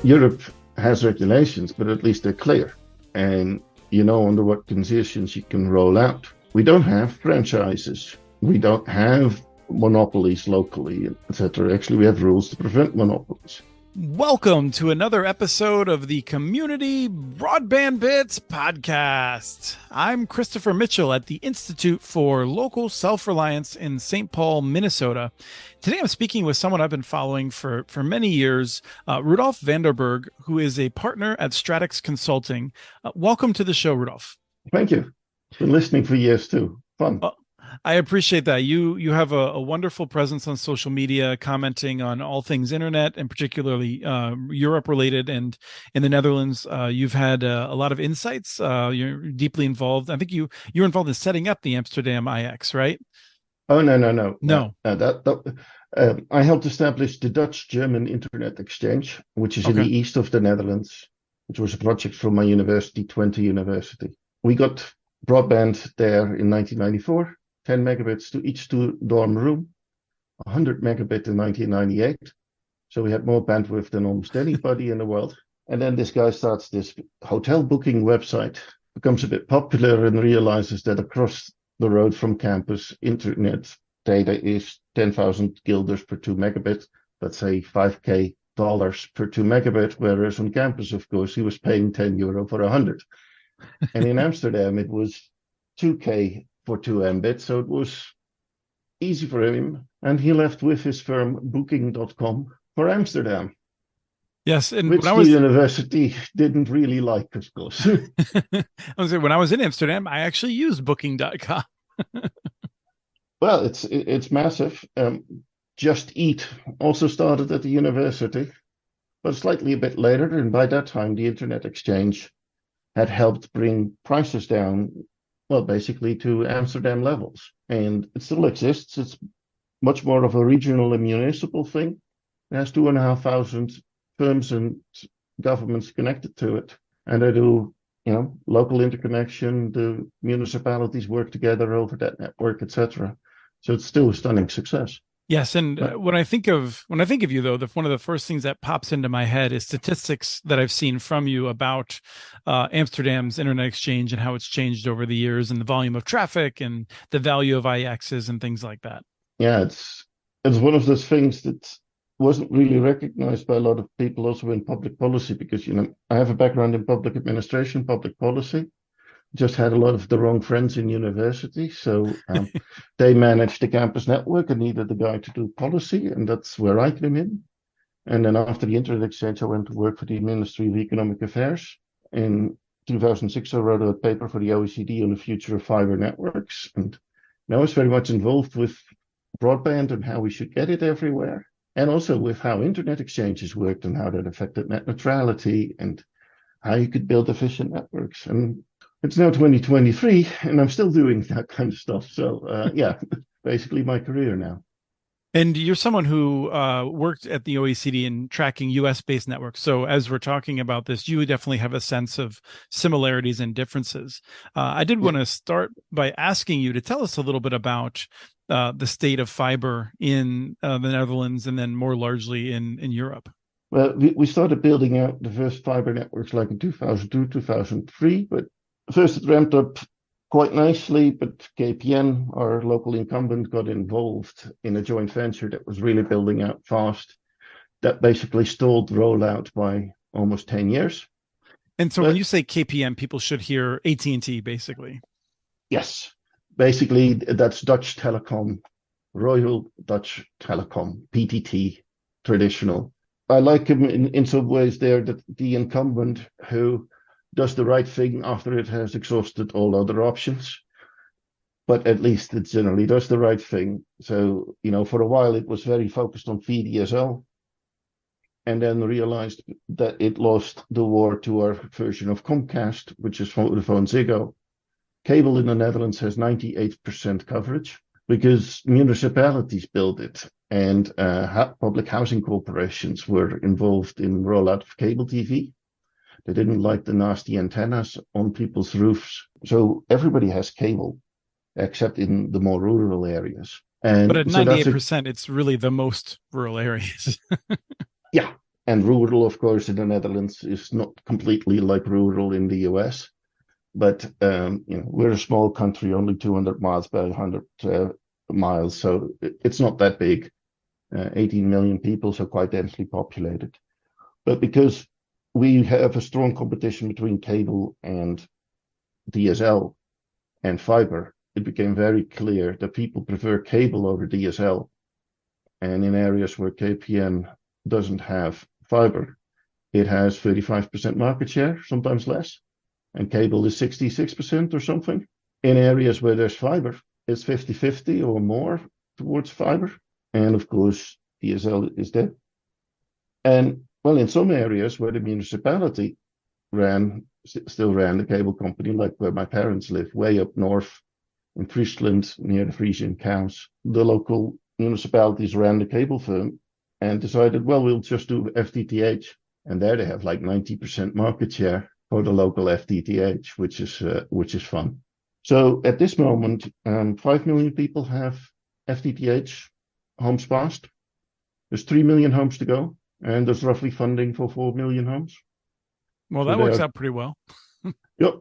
Europe has regulations, but at least they're clear. And you know under what conditions you can roll out. We don't have franchises. We don't have monopolies locally, etc. Actually, we have rules to prevent monopolies. Welcome to another episode of the Community Broadband Bits podcast. I'm Christopher Mitchell at the Institute for Local Self-Reliance in St. Paul, Minnesota. Today I'm speaking with someone I've been following for many years, Rudolf Berg, who is a partner at Stratix Consulting. Welcome to the show, Rudolf. Thank you. Been listening for years too. Fun. I appreciate that. You have a wonderful presence on social media, commenting on all things internet and particularly Europe related. And in the Netherlands, you've had a lot of insights. You're deeply involved. I think you're involved in setting up the Amsterdam IX, right? Oh, no. I helped establish the Dutch-German Internet Exchange, which is in the east of the Netherlands, which was a project from my university, Twente University. We got broadband there in 1994. 10 megabits to each dorm room, 100 megabit in 1998. So we had more bandwidth than almost anybody in the world. And then this guy starts this hotel booking website, becomes a bit popular and realizes that across the road from campus, internet data is 10,000 guilders per 2 megabit. Let's say $5K per 2 megabit, whereas on campus, of course, he was paying €10 for 100. And in Amsterdam, it was 2K for 2 Mbit, so it was easy for him, and he left with his firm Booking.com for Amsterdam. Yes, and which the university didn't really like, of course. When I was in Amsterdam, I actually used Booking.com. Well, it's massive. Just Eat also started at the university, but slightly a bit later, and by that time, the Internet Exchange had helped bring prices down. Well, basically to Amsterdam levels. And it still exists. It's much more of a regional and municipal thing. It has 2,500 firms and governments connected to it. And they do, local interconnection. The municipalities work together over that network, etc. So it's still a stunning success. Yes, and when I think of you, though, one of the first things that pops into my head is statistics that I've seen from you about Amsterdam's internet exchange and how it's changed over the years, and the volume of traffic and the value of IXs and things like that. Yeah, it's one of those things that wasn't really recognized by a lot of people, also in public policy, because I have a background in public administration, public policy. Just had a lot of the wrong friends in university. So they managed the campus network and needed a guy to do policy. And that's where I came in. And then after the Internet Exchange, I went to work for the Ministry of Economic Affairs. In 2006, I wrote a paper for the OECD on the future of fiber networks. And I was very much involved with broadband and how we should get it everywhere. And also with how Internet exchanges worked and how that affected net neutrality and how you could build efficient networks. And it's now 2023, and I'm still doing that kind of stuff. So, basically my career now. And you're someone who worked at the OECD in tracking U.S.-based networks. So as we're talking about this, you definitely have a sense of similarities and differences. I did want to start by asking you to tell us a little bit about the state of fiber in the Netherlands and then more largely in Europe. Well, we started building out the first fiber networks like in 2002, 2003, but first, it ramped up quite nicely, but KPN, our local incumbent, got involved in a joint venture that was really building out fast. That basically stalled rollout by almost 10 years. And so when you say KPN, people should hear AT&T, basically. Yes. Basically, that's Dutch Telecom, Royal Dutch Telecom, PTT, traditional. I like him in some ways there, that the incumbent who does the right thing after it has exhausted all other options. But at least it generally does the right thing. So, for a while it was very focused on VDSL and then realized that it lost the war to our version of Comcast, which is Vodafone Ziggo. Cable in the Netherlands has 98% coverage because municipalities build it and public housing corporations were involved in rollout of cable TV. They didn't like the nasty antennas on people's roofs. So everybody has cable, except in the more rural areas. But at 98%, it's really the most rural areas. Yeah, And rural, of course, in the Netherlands is not completely like rural in the US. But we're a small country, only 200 miles by 100 miles, so it's not that big. 18 million people, so quite densely populated. But because we have a strong competition between cable and DSL and fiber, it became very clear that people prefer cable over DSL. And in areas where KPN doesn't have fiber, it has 35% market share, sometimes less. And cable is 66% or something. In areas where there's fiber, it's 50-50 or more towards fiber. And of course, DSL is dead. And well, in some areas where the municipality still ran the cable company, like where my parents live, way up north in Friesland, near the Frisian cows, the local municipalities ran the cable firm and decided, well, we'll just do FTTH. And there they have like 90% market share for the local FTTH, which is fun. So at this moment, 5 million people have FTTH homes passed. There's 3 million homes to go, and there's roughly funding for 4 million homes. Well, that works out pretty well. Yep.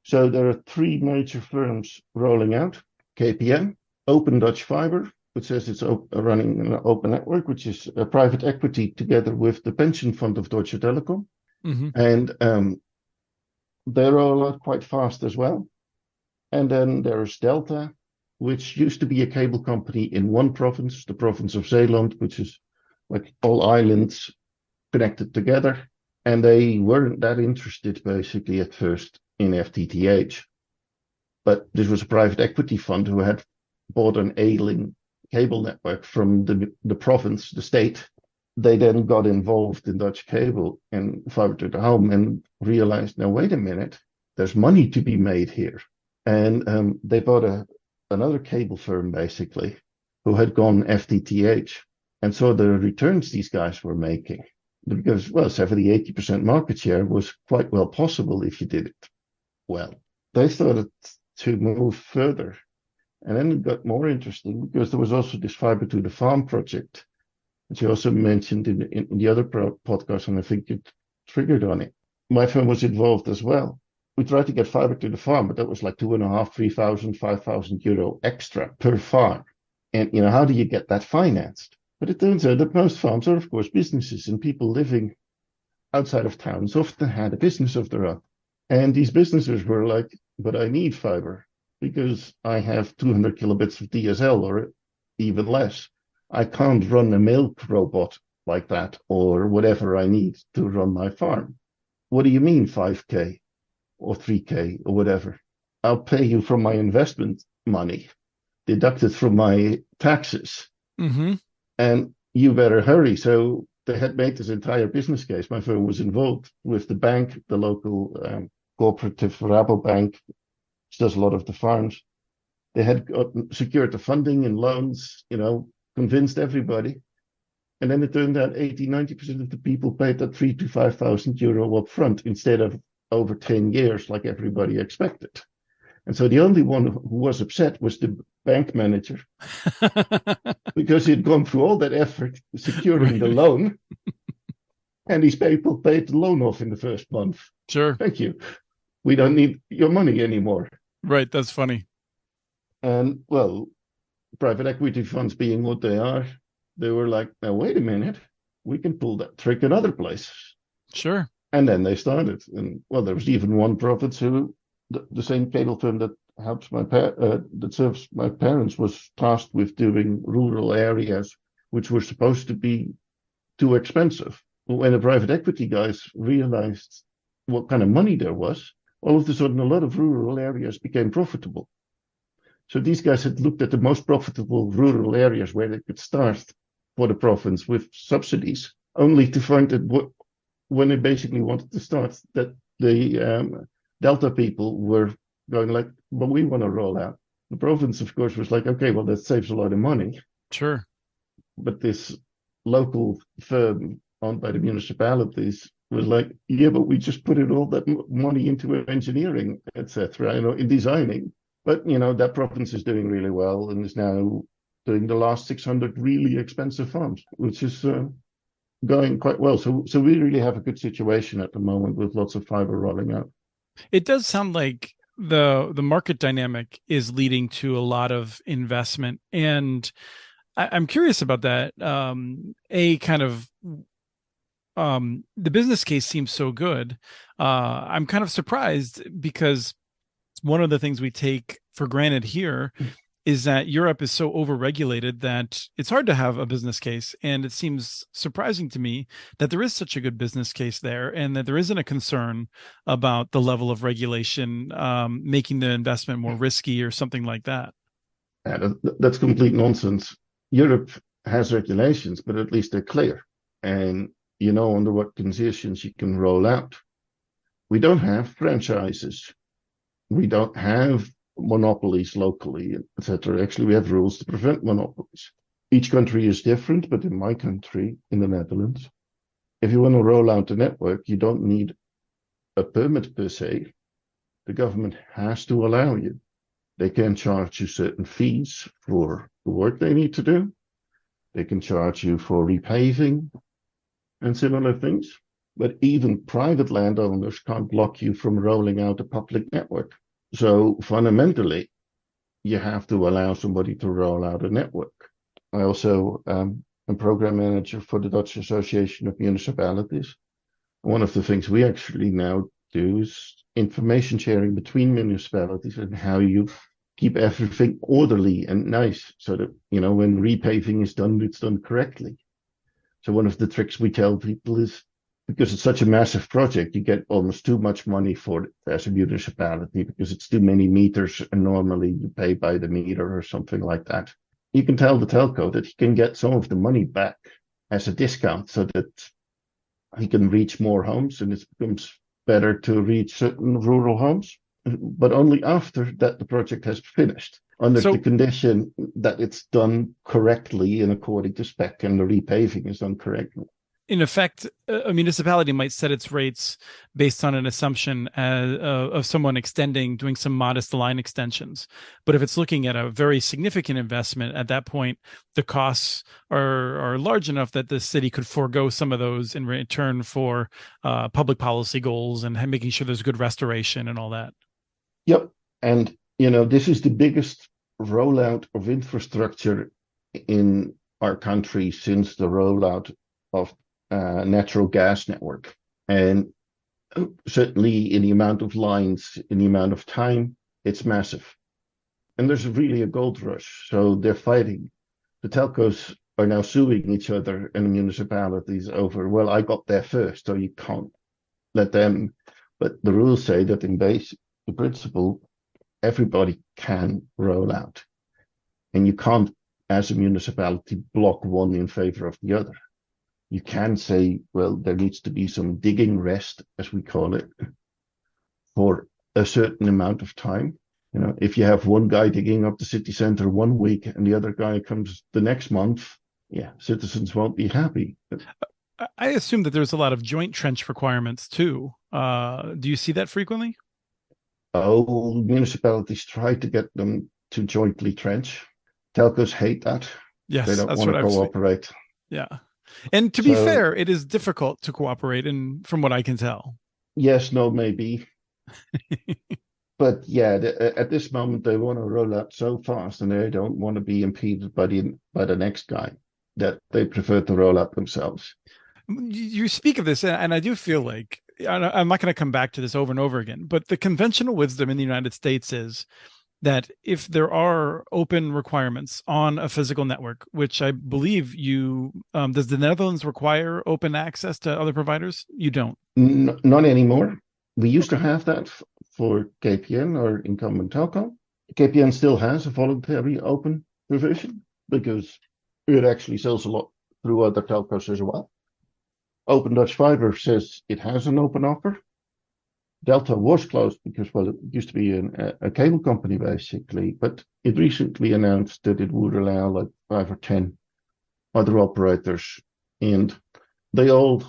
So there are 3 major firms rolling out. KPN, Open Dutch Fiber, which says it's running an open network, which is a private equity together with the pension fund of Deutsche Telekom. Mm-hmm. And they roll out quite fast as well. And then there's Delta, which used to be a cable company in one province, the province of Zeeland, which is like all islands connected together. And they weren't that interested, basically, at first in FTTH. But this was a private equity fund who had bought an ailing cable network from the province, the state. They then got involved in Dutch cable and fiber to the home and realized, now, wait a minute, there's money to be made here. And they bought another cable firm, basically, who had gone FTTH, and saw the returns these guys were making. Because, well, 70-80% market share was quite well possible if you did it well. They started to move further. And then it got more interesting because there was also this fiber to the farm project, which you also mentioned in the other podcast, and I think it triggered on it. My firm was involved as well. We tried to get fiber to the farm, but that was like 2,500, 3,000, 5,000 euro extra per farm. And, how do you get that financed? But it turns out that most farms are, of course, businesses, and people living outside of towns often had a business of their own. And these businesses were like, but I need fiber because I have 200 kilobits of DSL or even less. I can't run a milk robot like that or whatever I need to run my farm. What do you mean 5K or 3K or whatever? I'll pay you from my investment money, deducted from my taxes. Mm-hmm. And you better hurry. So they had made this entire business case. My firm was involved with the bank, the local cooperative Rabobank, which does a lot of the farms. They had secured the funding and loans, convinced everybody. And then it turned out 80-90% of the people paid that 3,000 to 5,000 euro up front instead of over 10 years like everybody expected. And so the only one who was upset was the bank manager because he'd gone through all that effort securing the loan, and these people paid the loan off in the first month. Sure. Thank you. We don't need your money anymore. Right. That's funny. And, well, private equity funds being what they are, they were like, now, wait a minute, we can pull that trick in other places. Sure. And then they started. And, well, there was even one province who, the same cable firm that helps that serves my parents was tasked with doing rural areas which were supposed to be too expensive. When the private equity guys realized what kind of money there was, all of a sudden a lot of rural areas became profitable. So these guys had looked at the most profitable rural areas where they could start for the province with subsidies, only to find that when they basically wanted to start, that the Delta people were going like, but we want to roll out. The province, of course, was like, okay, well, that saves a lot of money. Sure. But this local firm owned by the municipalities was like, yeah, but we just put all that money into engineering, etc., in designing. But, that province is doing really well and is now doing the last 600 really expensive farms, which is going quite well. So we really have a good situation at the moment with lots of fiber rolling out. It does sound like the market dynamic is leading to a lot of investment, and I'm curious about that. The business case seems so good. I'm kind of surprised because one of the things we take for granted here is that Europe is so overregulated that it's hard to have a business case. And it seems surprising to me that there is such a good business case there and that there isn't a concern about the level of regulation making the investment more risky or something like that. That's complete nonsense. Europe has regulations, but at least they're clear. And you know under what conditions you can roll out. We don't have franchises. We don't have monopolies locally, etc. Actually, we have rules to prevent monopolies. Each country is different, but in my country, in the Netherlands, if you want to roll out a network, you don't need a permit per se. The government has to allow you. They can charge you certain fees for the work they need to do. They can charge you for repaving and similar things. But even private landowners can't block you from rolling out a public network. So fundamentally, you have to allow somebody to roll out a network. I also am program manager for the Dutch Association of Municipalities. One of the things we actually now do is information sharing between municipalities and how you keep everything orderly and nice so that, you know, when repaving is done, it's done correctly. So one of the tricks we tell people is, because it's such a massive project, you get almost too much money for it as a municipality because it's too many meters and normally you pay by the meter or something like that. You can tell the telco that he can get some of the money back as a discount so that he can reach more homes and it becomes better to reach certain rural homes, but only after that the project has finished, under the condition that it's done correctly and according to spec and the repaving is done correctly. In effect, a municipality might set its rates based on an assumption of someone doing some modest line extensions. But if it's looking at a very significant investment, at that point, the costs are large enough that the city could forego some of those in return for public policy goals and making sure there's good restoration and all that. Yep. And, you know, this is the biggest rollout of infrastructure in our country since the rollout of natural gas network. And certainly in the amount of lines, in the amount of time, it's massive. And there's really a gold rush. So they're fighting. The telcos are now suing each other and the municipalities over, well, I got there first, so you can't let them. But the rules say that in the principle, everybody can roll out. And you can't, as a municipality, block one in favor of the other. You can say, well, there needs to be some digging rest, as we call it, for a certain amount of time. You know, if you have one guy digging up the city center 1 week and the other guy comes the next month, yeah, citizens won't be happy. I assume that there's a lot of joint trench requirements too. Do you see that frequently? Oh, municipalities try to get them to jointly trench. Telcos hate that. Yes, they don't want to cooperate. Yeah. And to be fair, it is difficult to cooperate, and from what I can tell. Yes, no, maybe. But yeah, at this moment, they want to roll out so fast and they don't want to be impeded by the next guy, that they prefer to roll out themselves. You speak of this, and I do feel like, I'm not going to come back to this over and over again, but the conventional wisdom in the United States is that if there are open requirements on a physical network, which I believe does the Netherlands require open access to other providers? You don't? Not anymore. We used to have that for KPN or incumbent telco. KPN still has a voluntary open provision because it actually sells a lot through other telcos as well. Open Dutch Fiber says it has an open offer. Delta was closed because, well, it used to be a cable company, basically, but it recently announced that it would allow like 5 or 10 other operators. And they all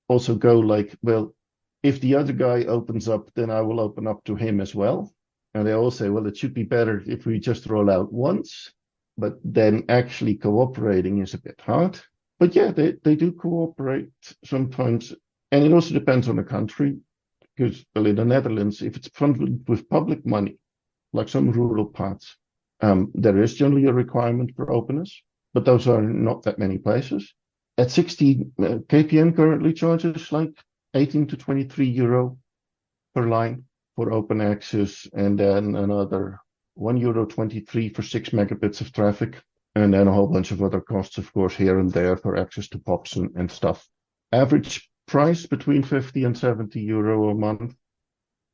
also go like, well, if the other guy opens up, then I will open up to him as well. And they all say, well, it should be better if we just roll out once, but then actually cooperating is a bit hard. But yeah, they do cooperate sometimes. And it also depends on the country, because well, in the Netherlands, if it's funded with public money, like some rural parts, there is generally a requirement for openness, but those are not that many places. At 60, KPN currently charges like 18 to 23 euro per line for open access, and then another €1.23 for 6 megabits of traffic, and then a whole bunch of other costs, of course, here and there for access to POPs and stuff. Average price between 50 and 70 euro a month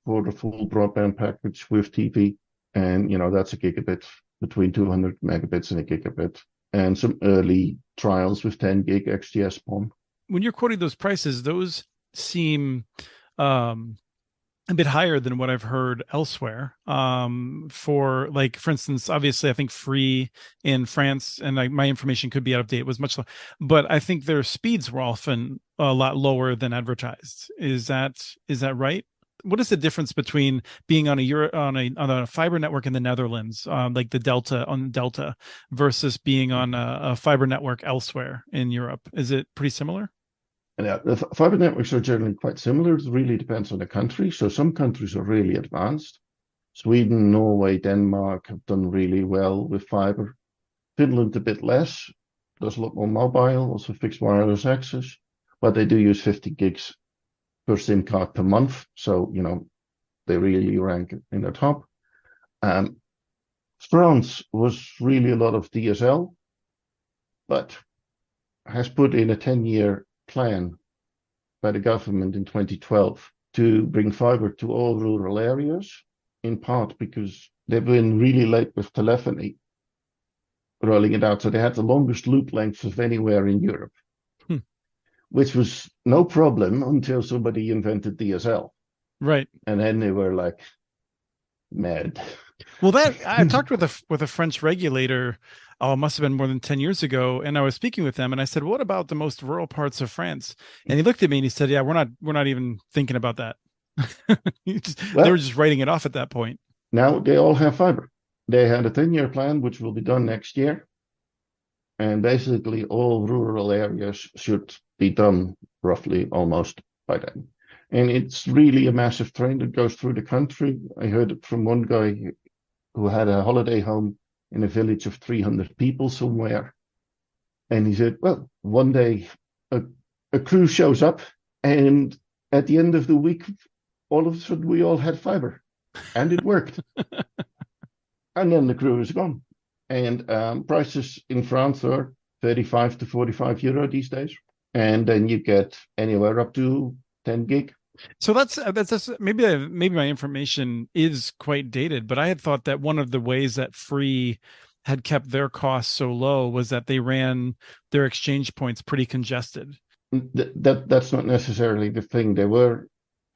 for the full broadband package with TV. And, that's a gigabit, between 200 megabits and a gigabit. And some early trials with 10 gig XGS-PON. When you're quoting those prices, those seem a bit higher than what I've heard elsewhere. For instance, obviously, I think Free in France, and my information could be out of date, was much lower, but I think their speeds were often a lot lower than advertised. Is that right? What is the difference between being on a fiber network in the Netherlands, like the Delta, versus being on a fiber network elsewhere in Europe? Is it pretty similar? Yeah, the fiber networks are generally quite similar. It really depends on the country. So some countries are really advanced. Sweden, Norway, Denmark have done really well with fiber. Finland a bit less. Does a lot more mobile, also fixed wireless access, but they do use 50 gigs per SIM card per month. So, they really rank in the top. France was really a lot of DSL, but has put in a 10-year plan by the government in 2012 to bring fiber to all rural areas, in part because they've been really late with telephony rolling it out. So they had the longest loop lengths of anywhere in Europe. Which was no problem until somebody invented DSL. Right. And then they were like mad. Well, I talked with a French regulator, it must have been more than 10 years ago. And I was speaking with them and I said, what about the most rural parts of France? And he looked at me and he said, yeah, we're not even thinking about that. They were just writing it off at that point. Now they all have fiber. They had a 10-year plan, which will be done next year. And basically all rural areas should be done roughly almost by then. And it's really a massive train that goes through the country. I heard it from one guy who had a holiday home in a village of 300 people somewhere. And he said, well, one day a crew shows up and at the end of the week, all of a sudden we all had fiber and it worked. And then the crew is gone. And prices in France are 35 to 45 euro these days. And then you get anywhere up to 10 gig. So that's maybe my information is quite dated, but I had thought that one of the ways that Free had kept their costs so low was that they ran their exchange points pretty congested. That's not necessarily the thing. They were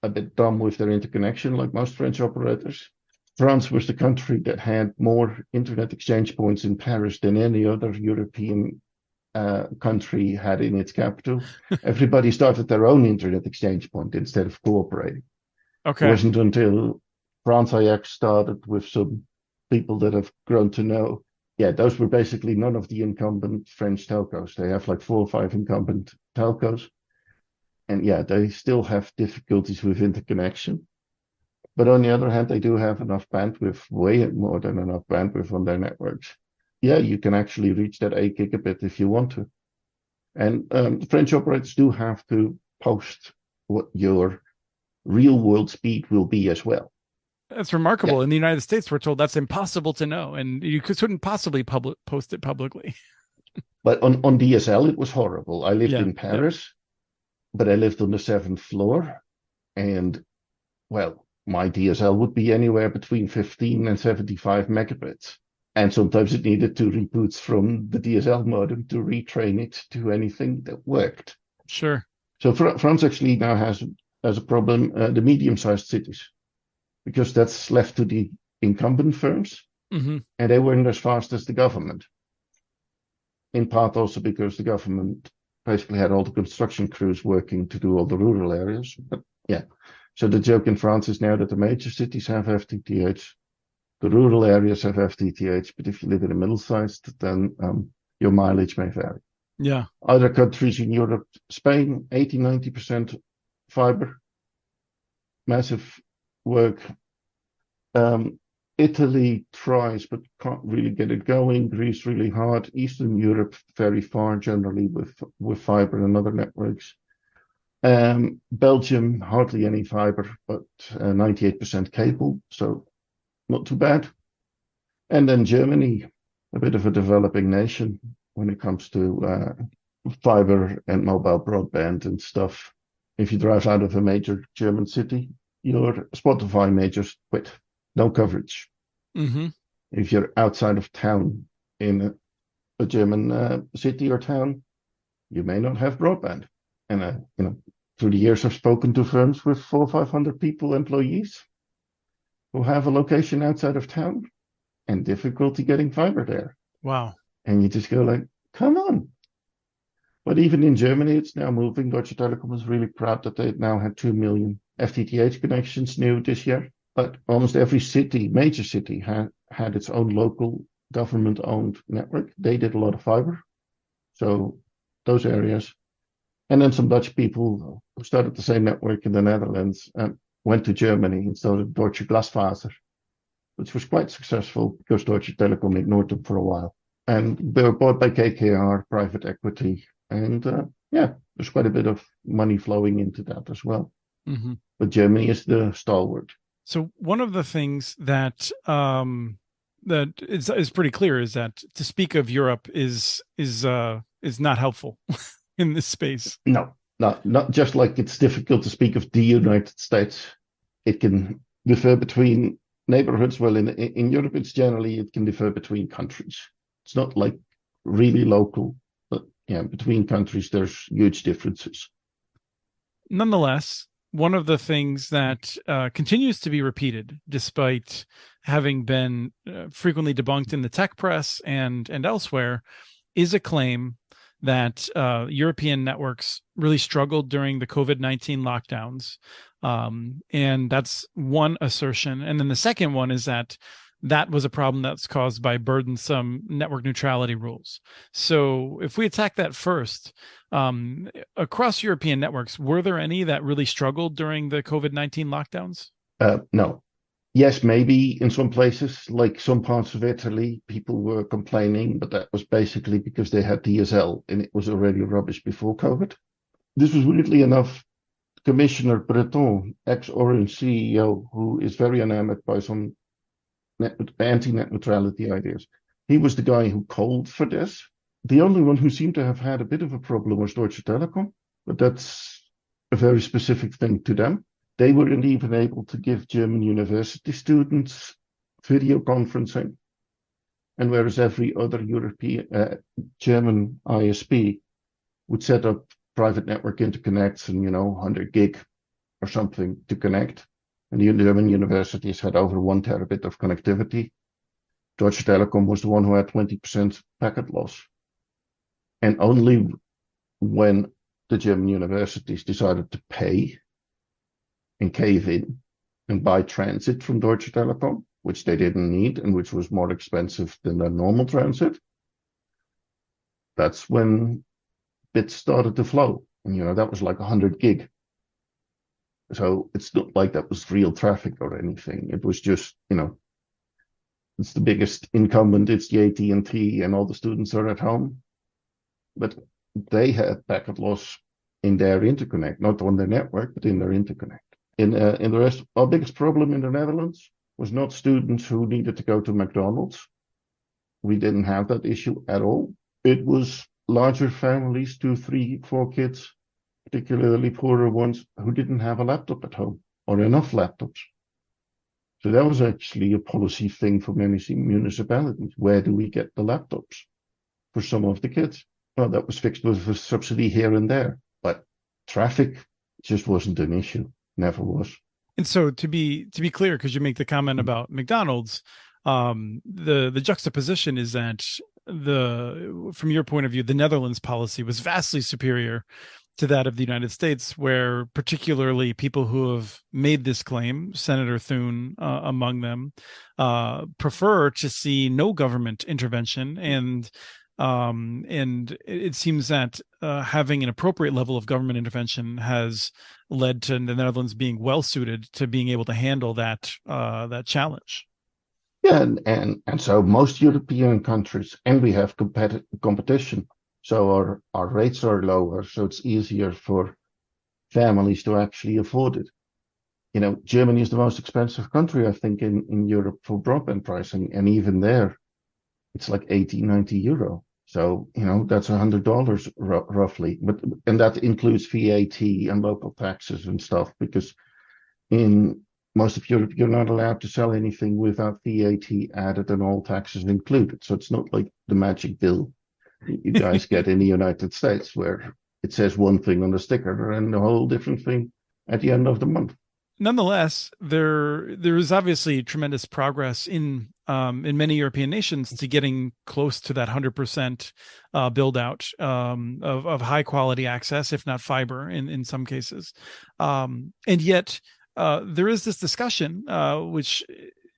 a bit dumb with their interconnection, like most French operators. France was the country that had more internet exchange points in Paris than any other European country had in its capital. Everybody started their own internet exchange point instead of cooperating. Okay. It wasn't until France IX started with some people that have grown to know. Yeah, those were basically none of the incumbent French telcos. They have like 4 or 5 incumbent telcos. And yeah, they still have difficulties with interconnection. But on the other hand, they do have enough bandwidth, way more than enough bandwidth on their networks. Yeah, you can actually reach that 8 gigabit if you want to. And the French operators do have to post what your real world speed will be as well. That's remarkable. Yeah. In the United States, we're told that's impossible to know, and you couldn't possibly post it publicly. But on DSL, it was horrible. I lived in Paris, but I lived on the 7th floor. And, well, my DSL would be anywhere between 15 and 75 megabits. And sometimes it needed 2 reboots from the DSL modem to retrain it to anything that worked. Sure. So France actually now has a problem, the medium-sized cities, because that's left to the incumbent firms, and they weren't as fast as the government. In part also because the government basically had all the construction crews working to do all the rural areas. But yeah, so the joke in France is now that the major cities have FTTH, the rural areas have FTTH, but if you live in a middle-sized, then your mileage may vary. Yeah. Other countries in Europe, Spain, 80-90% fiber, massive work. Italy tries but can't really get it going. Greece really hard. Eastern Europe very far generally with fiber and other networks. Belgium hardly any fiber, but 98% cable, so not too bad. And then Germany, a bit of a developing nation when it comes to fiber and mobile broadband and stuff. If you drive out of a major German city, your Spotify majors quit. No coverage. Mm-hmm. If you're outside of town in a German city or town, you may not have broadband. And through the years, I've spoken to firms with 400 or 500 people, employees, who have a location outside of town and difficulty getting fiber there. Wow. And you just go like, come on. But even in Germany, it's now moving. Deutsche Telekom is really proud that they now had 2 million FTTH connections new this year. But almost every city, major city, had its own local government-owned network. They did a lot of fiber. So those areas. And then some Dutch people who started the same network in the Netherlands went to Germany and started Deutsche Glasfaser, which was quite successful because Deutsche Telekom ignored them for a while. And they were bought by KKR, private equity. And there's quite a bit of money flowing into that as well. Mm-hmm. But Germany is the stalwart. So one of the things that that is pretty clear is that to speak of Europe is not helpful in this space. No, not just like it's difficult to speak of the United States. It can differ between neighborhoods. Well, in Europe, it can differ between countries. It's not like really local, but between countries, there's huge differences. Nonetheless, one of the things that continues to be repeated, despite having been frequently debunked in the tech press and elsewhere, is a claim that European networks really struggled during the COVID-19 lockdowns. And that's one assertion. And then the second one is that was a problem that's caused by burdensome network neutrality rules. So if we attack that first, across European networks, were there any that really struggled during the COVID-19 lockdowns? No. Yes, maybe in some places, like some parts of Italy, people were complaining, but that was basically because they had DSL and it was already rubbish before COVID. This was weirdly enough, Commissioner Breton, ex-Orange CEO, who is very enamored by some anti-net neutrality ideas. He was the guy who called for this. The only one who seemed to have had a bit of a problem was Deutsche Telekom, but that's a very specific thing to them. They weren't even able to give German university students video conferencing. And whereas every other European, German ISP would set up private network interconnects and, 100 gig or something to connect, and the German universities had over 1 terabit of connectivity, Deutsche Telekom was the one who had 20% packet loss. And only when the German universities decided to pay and cave in and buy transit from Deutsche Telekom, which they didn't need and which was more expensive than their normal transit, that's when bits started to flow. And, that was like 100 gig. So it's not like that was real traffic or anything. It was just, it's the biggest incumbent, it's the AT&T, and all the students are at home. But they had packet loss in their interconnect, not on their network, but in their interconnect. In the rest, our biggest problem in the Netherlands was not students who needed to go to McDonald's. We didn't have that issue at all. It was larger families, 2, 3, 4 kids, particularly poorer ones, who didn't have a laptop at home or enough laptops. So that was actually a policy thing for many municipalities. Where do we get the laptops for some of the kids? Well, that was fixed with a subsidy here and there, but traffic just wasn't an issue. Never was. And so to be clear, because you make the comment about McDonald's, the juxtaposition is that from your point of view, the Netherlands policy was vastly superior to that of the United States, where particularly people who have made this claim, Senator Thune among them, prefer to see no government intervention and And it seems that having an appropriate level of government intervention has led to the Netherlands being well suited to being able to handle that challenge. Yeah, and so most European countries, and we have competition, so our rates are lower, so it's easier for families to actually afford it. Germany is the most expensive country, I think, in Europe for broadband pricing, and even there, it's like 80, 90 euro. So, that's $100 roughly, and that includes VAT and local taxes and stuff, because in most of Europe, you're not allowed to sell anything without VAT added and all taxes included. So it's not like the magic bill you guys get in the United States, where it says one thing on the sticker and a whole different thing at the end of the month. Nonetheless, there is obviously tremendous progress in many European nations to getting close to that 100% build out of high quality access, if not fiber in some cases. And yet there is this discussion, which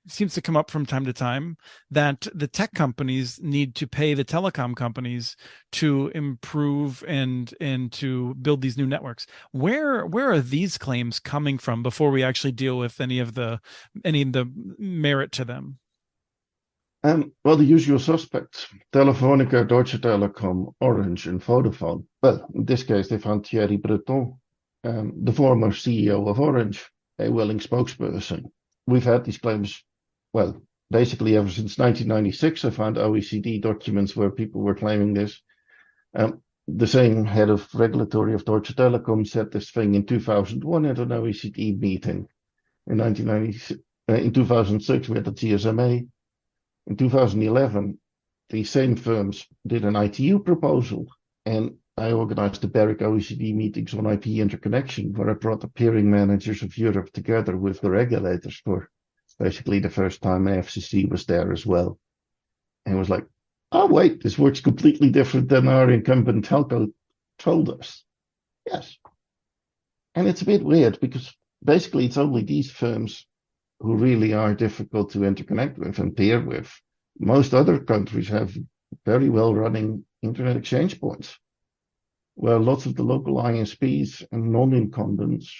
seems to come up from time to time, that the tech companies need to pay the telecom companies to improve and to build these new networks. Where are these claims coming from before we actually deal with any of the merit to them? Well, the usual suspects: Telefónica, Deutsche Telekom, Orange, and Vodafone. Well, in this case, they found Thierry Breton, the former CEO of Orange, a willing spokesperson. We've had these claims, well, basically ever since 1996. I found OECD documents where people were claiming this. The same head of regulatory of Deutsche Telekom said this thing in 2001 at an OECD meeting. In 2006, we had the GSMA. In 2011, these same firms did an ITU proposal, and I organized the Berg OECD meetings on IP interconnection, where I brought the peering managers of Europe together with the regulators for basically the first time FCC was there as well. And it was like, oh, wait, this works completely different than our incumbent telco told us. Yes. And it's a bit weird because basically it's only these firms who really are difficult to interconnect with and peer with. Most other countries have very well running internet exchange points, where lots of the local ISPs and non-incumbents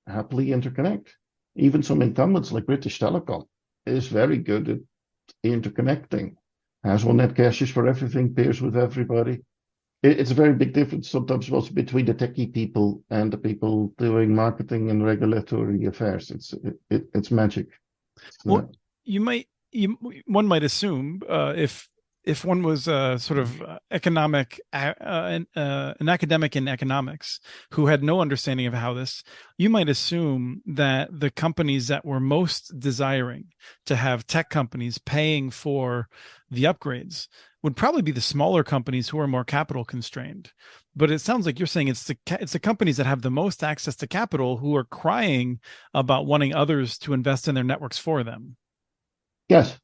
happily interconnect. Even some incumbents like British Telecom is very good at interconnecting, has one-net caches for everything, peers with everybody. It's a very big difference sometimes also between the techie people and the people doing marketing and regulatory affairs. It's magic. Well, one might assume if one was sort of an academic in economics who had no understanding of how this, you might assume that the companies that were most desiring to have tech companies paying for the upgrades would probably be the smaller companies who are more capital constrained. But it sounds like you're saying it's the companies that have the most access to capital who are crying about wanting others to invest in their networks for them. Yes.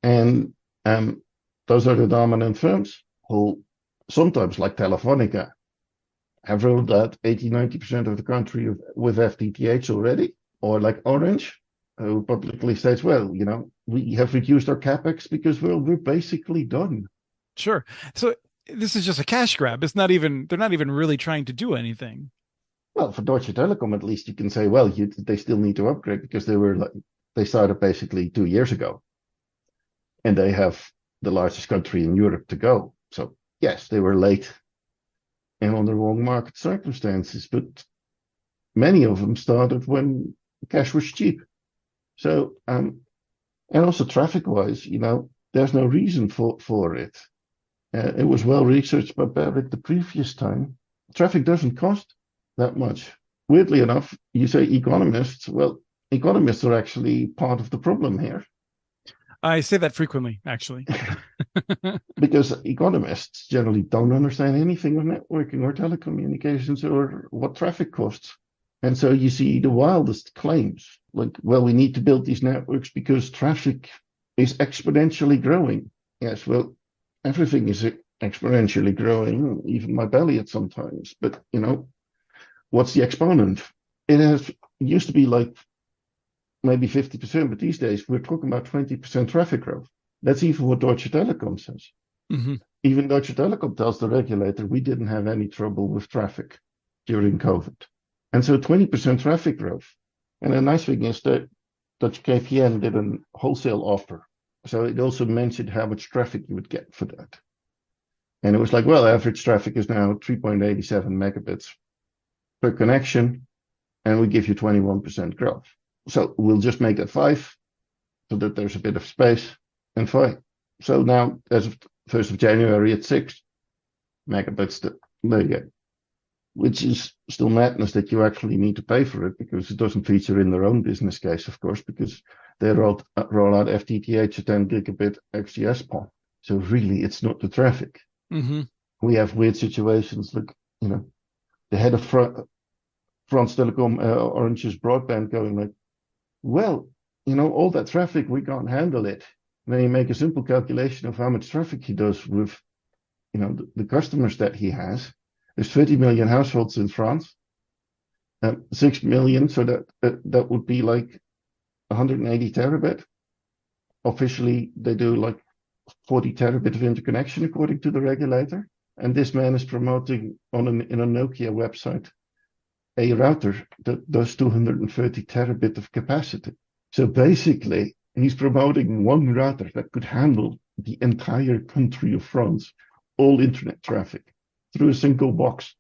And those are the dominant firms who sometimes, like Telefonica, have rolled out 80-90% of the country with FTTH already, or like Orange, who publicly states, well, we have reduced our capex because we're basically done. Sure. So this is just a cash grab. They're not even really trying to do anything. Well, for Deutsche Telekom, at least you can say, well, they still need to upgrade because they started basically 2 years ago, and they have the largest country in Europe to go. So yes, they were late and on the wrong market circumstances, but many of them started when cash was cheap. So, and also traffic-wise, there's no reason for it. It was well researched by Berg the previous time. Traffic doesn't cost that much. Weirdly enough, you say economists. Well, economists are actually part of the problem here. I say that frequently, actually. Because economists generally don't understand anything of networking or telecommunications or what traffic costs. And so you see the wildest claims, like, well, we need to build these networks because traffic is exponentially growing. Yes, well, everything is exponentially growing, even my belly at sometimes. But, what's the exponent? It used to be like maybe 50%, but these days we're talking about 20% traffic growth. That's even what Deutsche Telekom says. Mm-hmm. even Deutsche Telekom tells the regulator we didn't have any trouble with traffic during COVID. And so 20% traffic growth. And the nice thing is that Dutch KPN did a wholesale offer. So it also mentioned how much traffic you would get for that. And it was like, well, average traffic is now 3.87 megabits per connection, and we give you 21% growth. So we'll just make that 5 so that there's a bit of space, and fine. So now, as of 1st of January, it's 6 megabits that they get, which is still madness that you actually need to pay for it, because it doesn't feature in their own business case, of course, because they roll out FTTH at 10 gigabit XGS PON. So really, it's not the traffic. Mm-hmm. We have weird situations like, the head of France Telecom, Orange's broadband, going like, well, all that traffic, we can't handle it. And then you make a simple calculation of how much traffic he does with, the customers that he has. There's 30 million households in France, 6 million, so that would be like 180 terabit. Officially, they do like 40 terabit of interconnection according to the regulator. And this man is promoting in a Nokia website a router that does 230 terabit of capacity. So basically, he's promoting one router that could handle the entire country of France, all internet traffic, through a single box,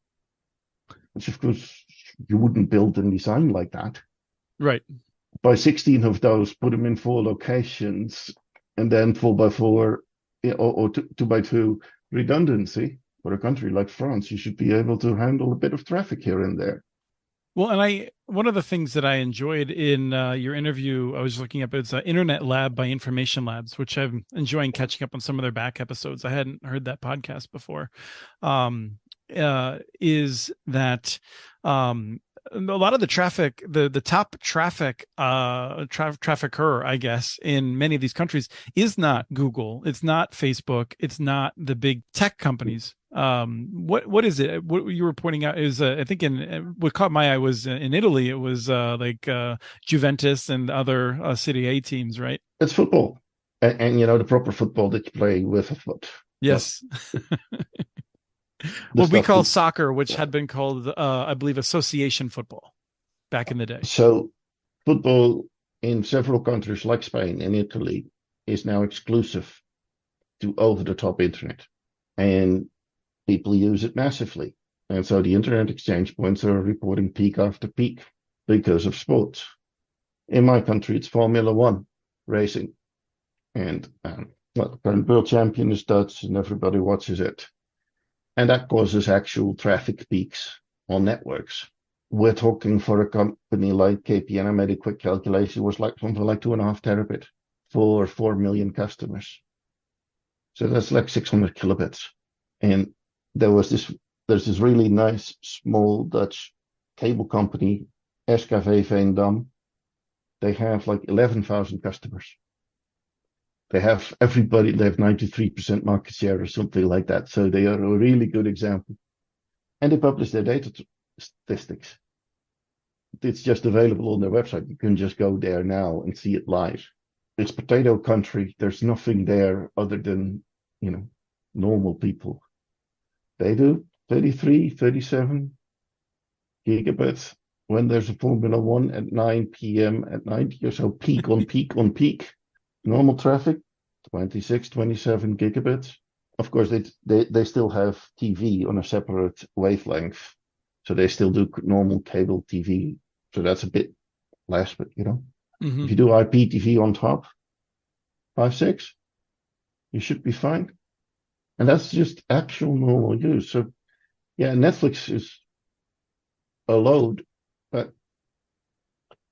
which of course you wouldn't build and design like that. Right. Buy 16 of those, put them in 4 locations, and then 4x4 or 2x2 redundancy. For a country like France, you should be able to handle a bit of traffic here and there. Well, and one of the things that I enjoyed in your interview, I was looking up, it's Internet Lab by Information Labs, which I'm enjoying catching up on some of their back episodes. I hadn't heard that podcast before. Is that a lot of the traffic, the top traffic trafficker, I guess, in many of these countries is not Google, it's not Facebook, it's not the big tech companies. What is it? What you were pointing out is, I think what caught my eye was in Italy, it was like Juventus and other Serie A teams, right? It's football, and the proper football that you play with a foot. Yes. What we call soccer, which had been called, I believe, association football back in the day. So football in several countries like Spain and Italy is now exclusive to over-the-top internet. And people use it massively. And so the internet exchange points are reporting peak after peak because of sports. In my country, it's Formula One racing. And the current world champion is Dutch, and everybody watches it. And that causes actual traffic peaks on networks. We're talking for a company like KPN, I made a quick calculation, was like something like 2.5 terabit for 4 million customers. So that's like 600 kilobits. And there's this really nice small Dutch cable company, SKV Veendam. They have like 11,000 customers. They have everybody, they have 93% market share or something like that. So they are a really good example. And they publish their data statistics. It's just available on their website. You can just go there now and see it live. It's potato country. There's nothing there other than, normal people. They do 33, 37 gigabits when there's a Formula One at 9 p.m. at night. So peak on peak on peak. Normal traffic, 26, 27 gigabits. Of course, they still have TV on a separate wavelength. So they still do normal cable TV. So that's a bit less, but Mm-hmm. If you do IPTV on top, 5, 6, you should be fine. And that's just actual normal use. So yeah, Netflix is a load, but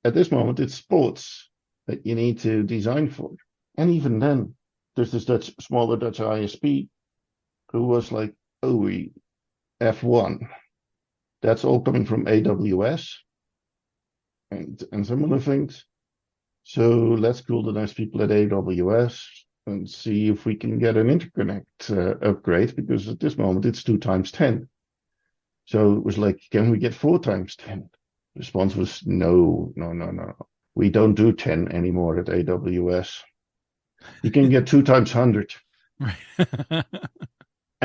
at this moment, it's sports that you need to design for. And even then, there's this smaller Dutch ISP who was like, F1. That's all coming from AWS and some other things. So let's call the nice people at AWS and see if we can get an interconnect upgrade, because at this moment it's 2 times 10. So it was like, can we get 4 times 10? The response was no. We don't do 10 anymore at AWS. You can get 2 times 100. Right.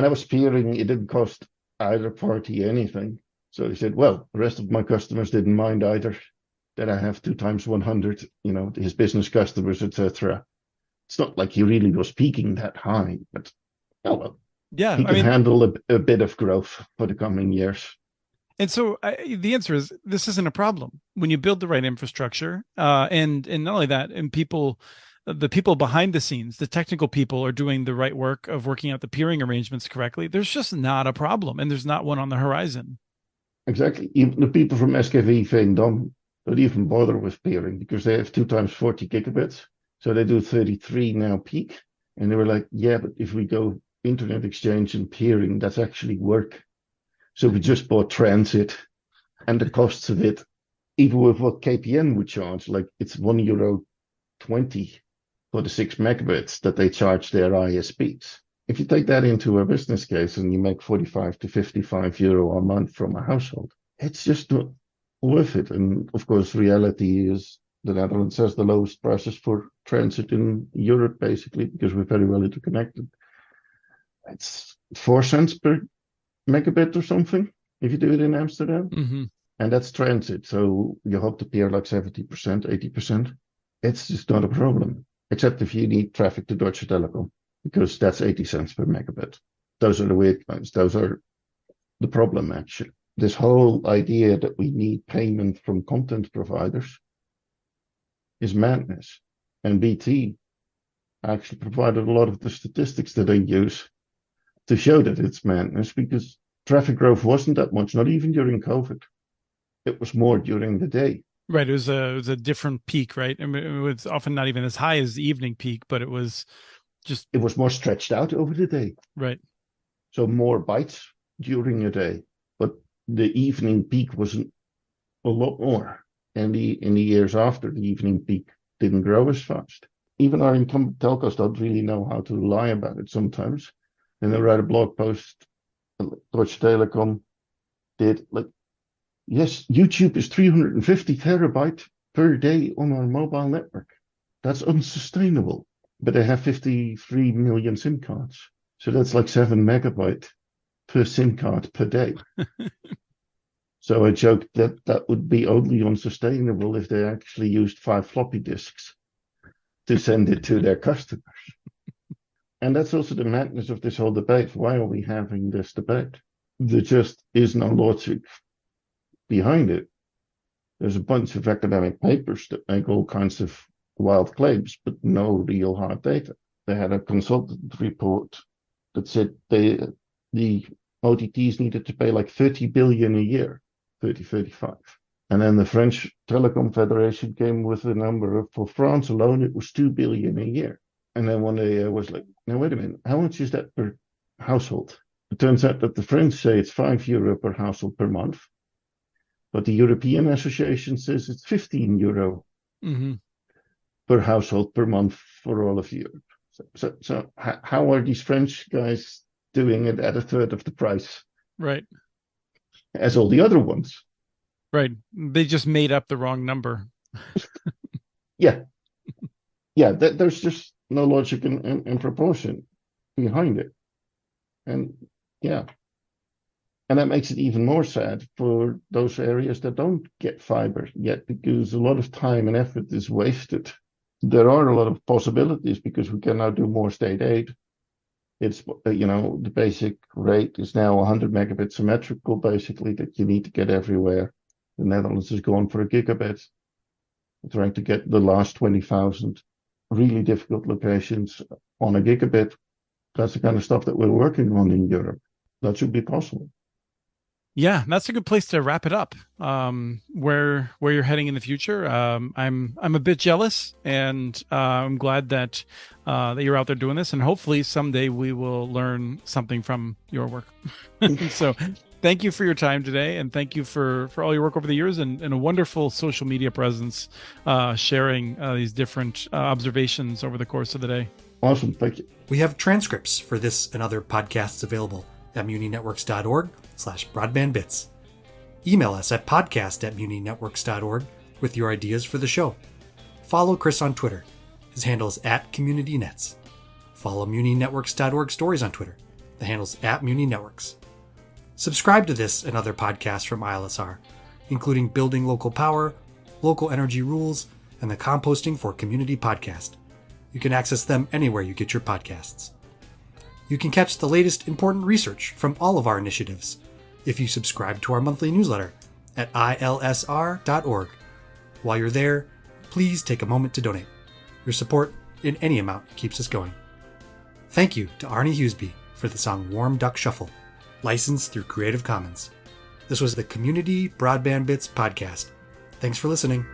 I was peering, it didn't cost either party anything. So he said, well, the rest of my customers didn't mind either. That I have 2 times 100, his business customers, etc. It's not like he really was peaking that high, but oh well. Yeah, he can handle a bit of growth for the coming years. And so the answer is this isn't a problem when you build the right infrastructure, and not only that, and the people behind the scenes, the technical people are doing the right work of working out the peering arrangements correctly. There's just not a problem, and there's not one on the horizon. Exactly. Even the people from SKV Veendam don't even bother with peering because they have 2 times 40 gigabits. So they do 33 now peak. And they were like, yeah, but if we go internet exchange and peering, that's actually work. So we just bought transit, and the costs of it, even with what KPN would charge, like it's €1.20 for the 6 megabits that they charge their ISPs. If you take that into a business case and you make 45 to €55 a month from a household, it's just not worth it. And of course, reality is the Netherlands has the lowest prices for transit in Europe, basically, because we're very well interconnected. It's 4 cents per megabit or something if you do it in Amsterdam. Mm-hmm. And that's transit. So you hope to peer like 70%, 80%. It's just not a problem, except if you need traffic to Deutsche Telekom, because that's 80 cents per megabit. Those are the weird ones. Those are the problem, actually. This whole idea that we need payment from content providers is madness. And BT actually provided a lot of the statistics that I use to show that it's madness, because traffic growth wasn't that much, not even during COVID. It was more during the day. Right. It was a different peak, right? I mean, it was often not even as high as the evening peak, but it was more stretched out over the day. Right. So more bytes during the day, but the evening peak wasn't a lot more. And in the years after, the evening peak didn't grow as fast. Even our incumbent telcos don't really know how to lie about it sometimes. And they write a blog post, Deutsche Telekom did, like, yes, YouTube is 350 terabyte per day on our mobile network. That's unsustainable. But they have 53 million SIM cards. So that's like 7 megabyte per SIM card per day. So I joked that that would be only unsustainable if they actually used 5 floppy disks to send it to their customers. And that's also the madness of this whole debate. Why are we having this debate? There just is no logic behind it. There's a bunch of academic papers that make all kinds of wild claims, but no real hard data. They had a consultant report that said the OTTs needed to pay like 30 billion a year, 35. And then the French Telecom Federation came with a number of, for France alone, it was 2 billion a year. And then one day I was like, now wait a minute, how much is that per household? It turns out that the French say it's €5 per household per month. But the European Association says it's €15 per household per month for all of Europe. So how are these French guys doing it at a third of the price? Right. As all the other ones. Right. They just made up the wrong number. Yeah. Yeah, there's just no logic and proportion behind it. And yeah. And that makes it even more sad for those areas that don't get fiber yet, because a lot of time and effort is wasted. There are a lot of possibilities because we can now do more state aid. It's, the basic rate is now 100 megabits symmetrical, basically, that you need to get everywhere. The Netherlands has gone for a gigabit. We're trying to get the last 20,000 really difficult locations on a gigabit. That's the kind of stuff that we're working on in Europe. That should be possible. Yeah, that's a good place to wrap it up. Where you're heading in the future. I'm a bit jealous, and I'm glad that you're out there doing this, and hopefully someday we will learn something from your work. So thank you for your time today, and thank you for all your work over the years, and a wonderful social media presence, sharing these different observations over the course of the day. Awesome, thank you. We have transcripts for this and other podcasts available at muninetworks.org/broadbandbits. Email us at podcast@muninetworks.org with your ideas for the show. Follow Chris on Twitter. His handle is @CommunityNets. Follow muninetworks.org stories on Twitter The handle's @Muni Networks. Subscribe to this and other podcasts from ILSR, including Building Local Power, Local Energy Rules, and the Composting for Community podcast. You can access them anywhere you get your podcasts. You can catch the latest important research from all of our initiatives if you subscribe to our monthly newsletter at ilsr.org. While you're there, please take a moment to donate. Your support in any amount keeps us going. Thank you to Arnie Hughesby for the song Warm Duck Shuffle, licensed through Creative Commons. This was the Community Broadband Bits podcast. Thanks for listening.